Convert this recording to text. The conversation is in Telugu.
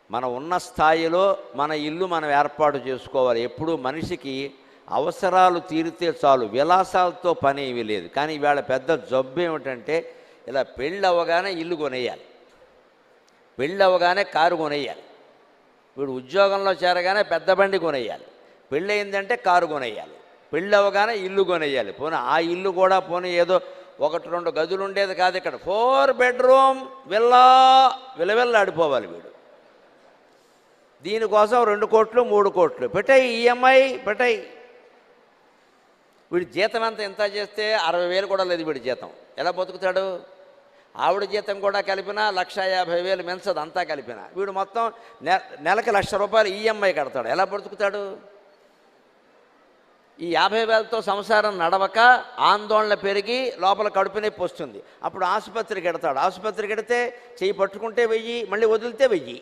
మన ఉన్న స్థాయిలో మన ఇల్లు మనం ఏర్పాటు చేసుకోవాలి. ఎప్పుడూ మనిషికి అవసరాలు తీరితే చాలు, విలాసాలతో పని ఏమీ లేదు. కానీ ఇవాళ పెద్ద జబ్బు ఏమిటంటే, ఇలా పెళ్ళి అవ్వగానే ఇల్లు కొనేయాలి, పెళ్ళి అవ్వగానే కారు కొనేయాలి, వీడు ఉద్యోగంలో చేరగానే పెద్ద బండి కొనేయాలి, పెళ్ళి అయిందంటే కారు కొనేయాలి, పెళ్ళి అవ్వగానే ఇల్లు కొనేయాలి. పోనీ ఆ ఇల్లు కూడా పోనీ ఏదో 1-2 గదులు ఉండేది కాదు, ఇక్కడ 4 బెడ్రూమ్ విల్లా విలవిల్లాడిపోవాలి వీడు. దీనికోసం 2 కోట్లు 3 కోట్లు పెట్టాయి, ఈఎంఐ పెట్టాయి. వీడి జీతం ఎంత చేస్తే 60,000 కూడా లేదు వీడి జీతం. ఎలా బతుకుతాడు? ఆవిడ జీతం కూడా కలిపినా 1,50,000 మెన్సది అంతా కలిపినా వీడు మొత్తం నెలకి ₹1,00,000 ఈఎంఐ కడతాడు. ఎలా బతుకుతాడు? ఈ 50,000తో సంసారం నడవక ఆందోళన పెరిగి లోపల కడుపు నొప్పి వస్తుంది. అప్పుడు ఆసుపత్రికి ఎడతాడు. ఆసుపత్రికి ఎడితే చెయ్యి పట్టుకుంటే 1000, మళ్ళీ వదిలితే 1000.